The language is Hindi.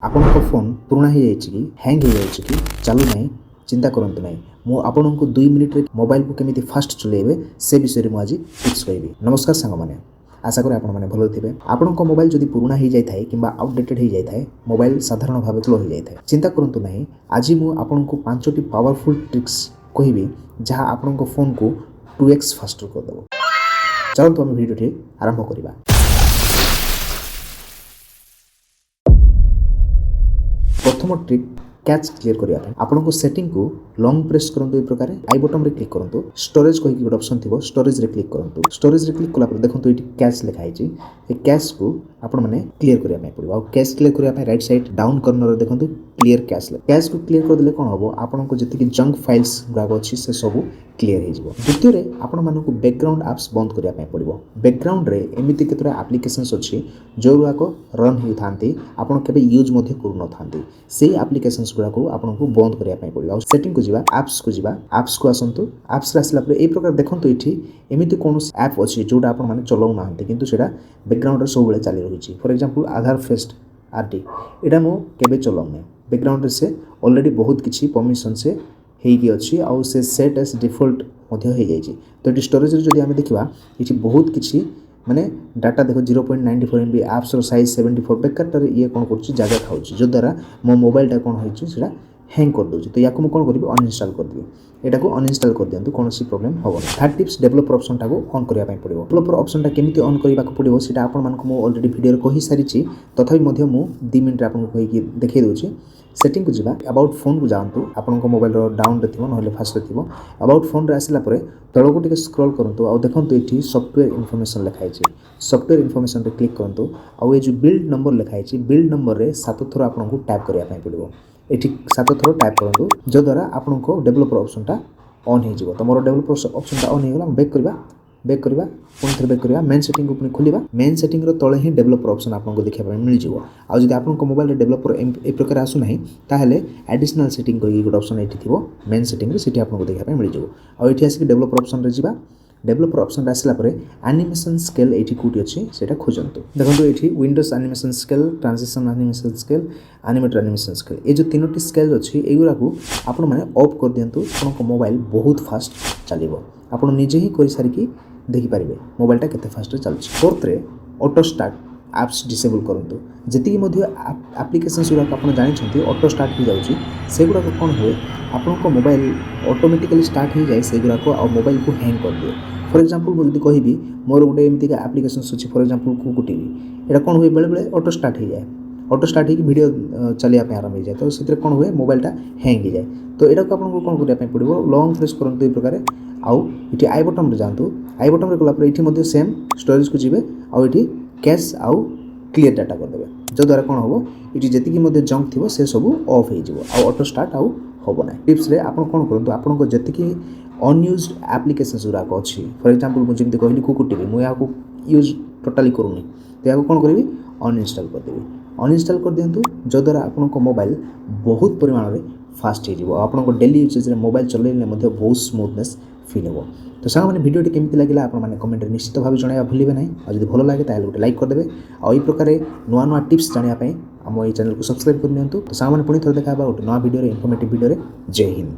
ଆପଣଙ୍କ फोन पुराना हो जाए कि हैंग हो जाए कि चलू ना चिंता करंतु नहीं मु आपनको 2 मिनिट रे मोबाइल को केमिति फास्ट चलेबे से विषय रे मु आज टिप्स कहबी। नमस्कार सांग माने, आशा करी आपण माने भलो थिबे। आपनको मोबाइल जदि पुराना हो जाय थाए किबा आउटडेटेड हो जाय थाए मोबाइल साधारण भाबे स्लो हो जाय थाए चिंता करंतु नहीं। आज मु आपनको 5टी पावरफुल ट्रिक्स कहबी जहां आपनको फोन को 2x फास्टर कर देबो। चलतो हम वीडियो आरंभ करिबा। प्रथम ट्रिक कैच क्लियर करिया आपनको सेटिंग को लॉन्ग प्रेस करंतु ए प्रकार आई बटन रे क्लिक करंतु स्टोरेज कहि गोटे ऑप्शन थिबो स्टोरेज रे क्लिक करंतु स्टोरेज रे क्लिक कला पर देखंतु एटी कैच लिखा है ए कैच को आपण माने क्लियर करिया पय पड़िबो। आ कैच क्लियर करिया पय राइट साइड डाउन कॉर्नर रे देखंतु क्लियर कैच को क्लियर कर देले कोन होबो आपनको जति जंक फाइल्स गुराक अछि से सब क्लियर हो जिवो। द्वितीय रे आपण मानको बैकग्राउंड एप्स बंद करिया पय पड़िबो। बैकग्राउंड रे एमिति केतरा एप्लीकेशंस अछि जो गुराक रन हि थांती आपण केबे यूज मध्ये करू न थांती सेही एप्लीकेशंस गुराक आपनको बंद करिया पय पड़िबो। सेटिंग को जिबा एप्स को आसंतु एप्स रे आसला पर ए प्रकार देखंतु इठी एमिति कोनोस ऐप अछि जोटा आपण माने चलाउ नाहंती किंतु सेटा बैकग्राउंड रे सब बेले चली रहिछि। For example Aadhaar face RT एटा मो केबे चलाउ नै बैकग्राउंड रे से ऑलरेडी बहुत किछि परमिशन से हेगी अछि आ से सेट एज डिफॉल्ट मध्ये हे जाइछि। तो एटी स्टोरेज रे जदि हम देखिबा इठी बहुत किछि माने डाटा देखो 0.94 MB एप्स रो साइज 74 बेकार ये कोन करछि जगह खाउछि जो द्वारा मो मोबाइल टा कोन होइछि सेटा हैंग कर दोछि। तो याको मु कोन करबी अनइंस्टॉल कर दिबी। एटा को अनइंस्टॉल कर दियंतु कोनोसी प्रॉब्लम होबो। थर्ड टिप्स डेवलपर ऑप्शन टा को ऑन करिया पय पड़िबो। डेवलपर ऑप्शन टा केमिति ऑन करिबा को पड़िबो सेटा आपण मानको मु ऑलरेडी वीडियो रे कहि सारिछि तथापि मध्ये मु 2 मिनिट आपन को कहि देखै दोछि। सेटिंग को जिबा अबाउट फोन को जानतु आपन को मोबाइल रो डाउन रे थिबो नहले फास्ट रे थिबो। अबाउट फोन रे आसिला परे तळ को टिके स्क्रॉल करंतु आ देखंतु एठी सॉफ्टवेयर इन्फॉर्मेशन लिखा है। सॉफ्टवेयर इन्फॉर्मेशन रे क्लिक करंतु आ ए जो बिल्ड नंबर लिखा है बिल्ड नंबर रे 7 थरो आपन को टाइप करिया पय पड़िबो। एठी 7 थरो टाइप करंतु जो द्वारा आपन को डेवलपर ऑप्शन टा ऑन हे जिवो। तो मोर डेवलपर ऑप्शन टा ऑन हे गेला बैक करबा पुन थर बैक करबा मेन सेटिंग को पुनी खोलिबा। मेन सेटिंग रो तळे ही डेवलपर ऑप्शन आपन को देखिया पय मिल जिवो। आ जदि आपन को मोबाइल रे डेवलपर ए प्रकार आसु नाही ताहेले एडिशनल सेटिंग कहि गुड ऑप्शन एठी थिबो मेन सेटिंग रे सेठी आपन को देखिया पय मिल जिवो। आ एठी आसी डेवलपर ऑप्शन रे जिबा। डेवलपर ऑप्शन रे आसला परे एनिमेशन स्केल एठी कोठी अछि सेटा खोजंतु। देखंतु एठी Windows animation scale transition animation scale animator animation scale ए जो तीनोटी स्केल अछि एगुरा को आपन माने ऑफ कर दियंतु आपन को मोबाइल बहुत फास्ट चलिबो। आपन निजे ही करि सारि कि देखि पारिबे मोबाइल टा केते फास्ट चलछि। फोर्थ रे ऑटो स्टार्ट एप्स डिसेबल करंतु। जति मध्ये एप्लीकेशंस गुरा आपन जानि छथि ऑटो स्टार्ट हो जाउछि सेगुरा को कोन होय आपन को मोबाइल ऑटोमेटिकली स्टार्ट हो जाय सेगुरा को आ मोबाइल को हैंग कर दिए। फॉर एग्जांपल मु जदि कहिबी मोर गुटे एमिति का एप्लीकेशंस अछि फॉर एग्जांपल कुकु टीवी एटा कोन होय बेले बेले ऑटो स्टार्ट हो जाय। ऑटो स्टार्ट ही वीडियो चलिया पे आरंभ हो जाए तो सेते कोन होय मोबाइल टा हैंग हो जाए। तो एटा को आपन को कोन करिया पे पड़िबो लॉन्ग प्रेस करंतु ए प्रकार आउ इठी आई बटन रे जानतु। आई बटन रे गला पर इठी मध्ये सेम स्टोरेज को जिवे आउ इठी कैश आउ क्लियर डाटा कर देबे जो द्वारा कोन होबो इठी जति कि मध्ये जंक थिबो से सब ऑफ हे जिवो आउ ऑटो स्टार्ट आउ होबो ना। टिप्स रे आपन कोन करंतु आपन को जति कि अनयूज्ड एप्लीकेशंस गुरा को अछि फॉर एग्जांपल मु जेमति कहली कुकु टीवी मु या को यूज टोटली करूनी तो या को कोन करबी अनइंस्टॉल कर देबी। अनइंस्टॉल कर दियंतु जो द्वारा आपन को मोबाइल बहुत परिमाण रे फास्ट हे जिवो। आपन को डेली यूजेज रे मोबाइल चलेले मध्ये बहुत स्मूथनेस फील होबो। तो सांग माने वीडियो टी केमिति लागिला आपन माने कमेंट रे निश्चित भाबे जणाया भूलिबे नै। आ जदि भलो लागे ताले गोटे लाइक कर देबे आ ई प्रकार नुवा नुवा टिप्स जानिया पय हम ई चैनल को सब्सक्राइब कर नियंतु। तो सांग माने पुनी थोर देखा बा गोटे नुवा वीडियो रे इन्फॉर्मेटिव वीडियो रे। जय हिंद।